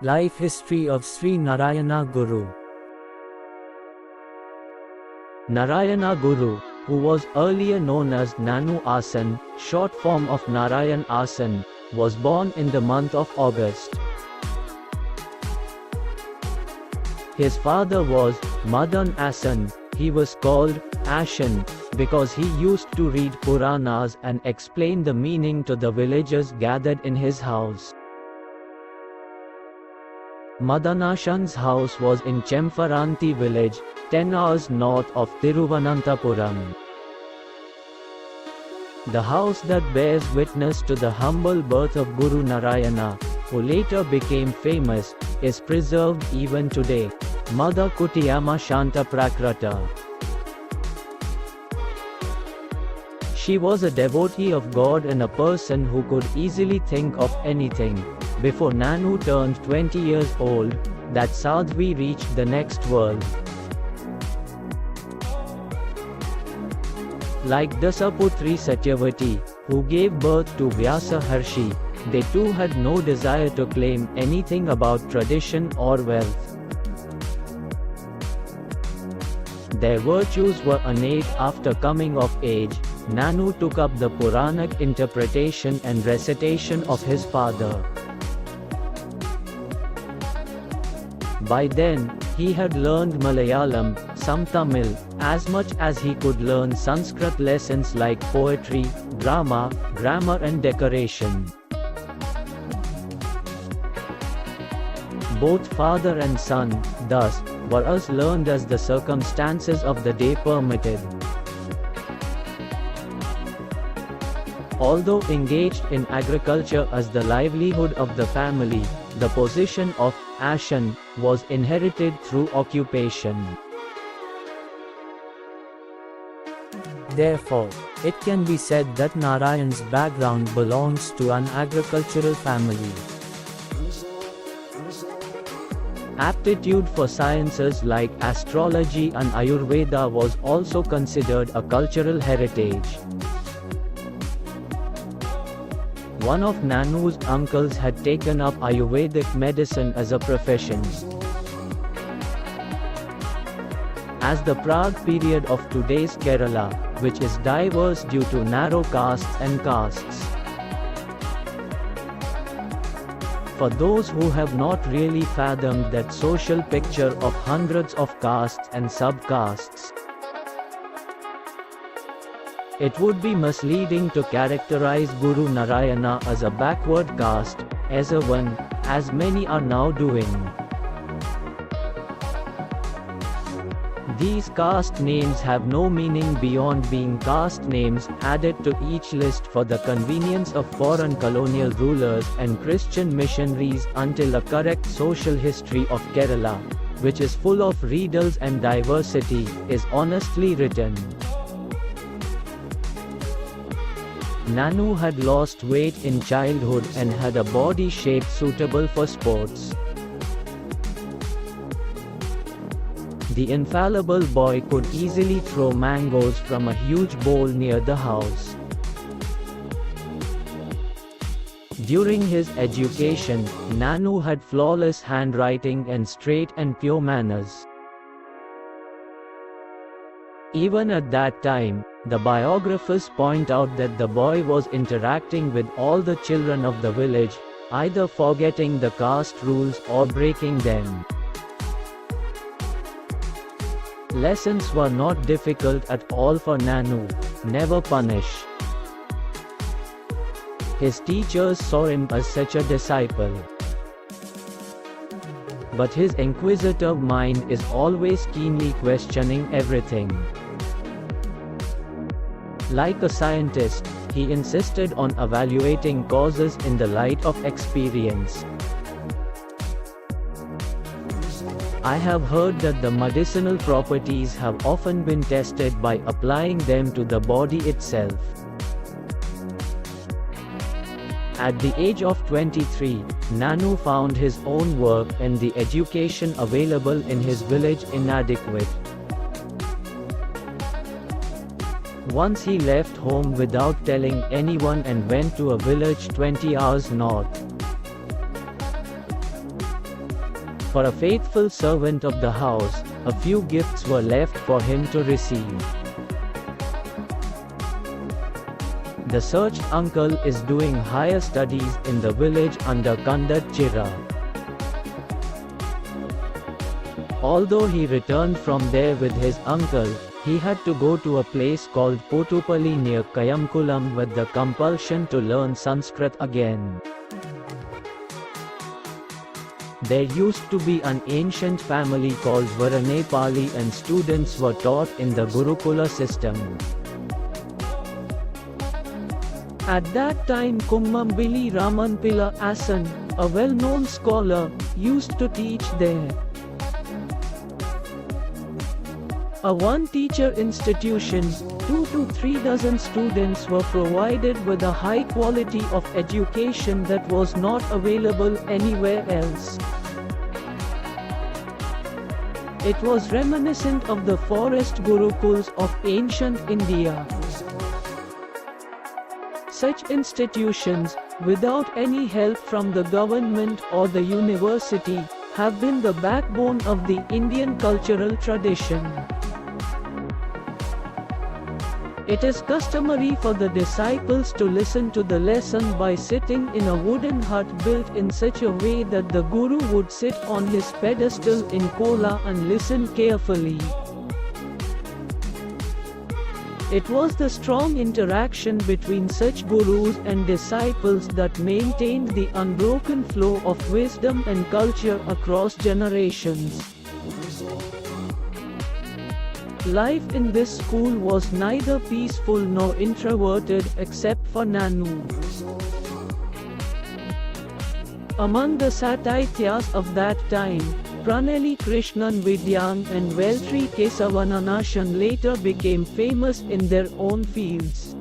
Life history of Sree Narayana Guru. Narayana Guru, who was earlier known as Nanu Asan, short form of Narayan Asan, was born in the month of August. His father was Madan Asan. He was called Asan because he used to read Puranas and explain the meaning to the villagers gathered in his house. Madanashan's house was in Chempazhanthy village, 10 hours north of Thiruvananthapuram. The house that bears witness to the humble birth of Guru Narayana, who later became famous, is preserved even today. Mother Kutti Amma Shanta Prakrata. She was a devotee of God and a person who could easily think of anything. Before Nanu turned 20 years old, that Sadhvi reached the next world. Like Dasaputri Satyavati, who gave birth to Vyasa Harshi, they too had no desire to claim anything about tradition or wealth. Their virtues were innate after coming of age. Nanu took up the Puranic interpretation and recitation of his father. By then, he had learned Malayalam, some Tamil, as much as he could learn Sanskrit lessons like poetry, drama, grammar and decoration. Both father and son, thus, were as learned as the circumstances of the day permitted. Although engaged in agriculture as the livelihood of the family, the position of Asan was inherited through occupation. Therefore, it can be said that Narayan's background belongs to an agricultural family. Aptitude for sciences like astrology and Ayurveda was also considered a cultural heritage. One of Nanu's uncles had taken up Ayurvedic medicine as a profession. As the Prague period of today's Kerala, which is diverse due to narrow castes and castes. For those who have not really fathomed that social picture of hundreds of castes and sub-castes, it would be misleading to characterize Guru Narayana as a backward caste, Ezhava, as many are now doing. These caste names have no meaning beyond being caste names added to each list for the convenience of foreign colonial rulers and Christian missionaries until a correct social history of Kerala, which is full of riddles and diversity, is honestly written. Nanu had lost weight in childhood and had a body shape suitable for sports. The infallible boy could easily throw mangoes from a huge bowl near the house. During his education, Nanu had flawless handwriting and straight and pure manners. Even at that time, the biographers point out that the boy was interacting with all the children of the village, either forgetting the caste rules or breaking them. Lessons were not difficult at all for Nanu, never punish. His teachers saw him as such a disciple. But his inquisitive mind is always keenly questioning everything. Like a scientist, he insisted on evaluating causes in the light of experience. I have heard that the medicinal properties have often been tested by applying them to the body itself. At the age of 23, Nanu found his own work and the education available in his village inadequate. Once he left home without telling anyone and went to a village 20 hours north. For a faithful servant of the house, a few gifts were left for him to receive. The searched uncle is doing higher studies in the village under Kandat Chira. Although he returned from there with his uncle, he had to go to a place called Potupalli near Kayamkulam with the compulsion to learn Sanskrit again. There used to be an ancient family called Varanepali and students were taught in the Gurukula system. At that time Kummambili Ramanpilla Asan, a well-known scholar, used to teach there. A one-teacher institution, 2 to 3 dozen students were provided with a high quality of education that was not available anywhere else. It was reminiscent of the forest gurukuls of ancient India. Such institutions, without any help from the government or the university, have been the backbone of the Indian cultural tradition. It is customary for the disciples to listen to the lesson by sitting in a wooden hut built in such a way that the Guru would sit on his pedestal in Kola and listen carefully. It was the strong interaction between such gurus and disciples that maintained the unbroken flow of wisdom and culture across generations. Life in this school was neither peaceful nor introverted except for Nanu. Among the Sataityas of that time, Pranali Krishnan Vidyang and Veltri Kesavananashan later became famous in their own fields.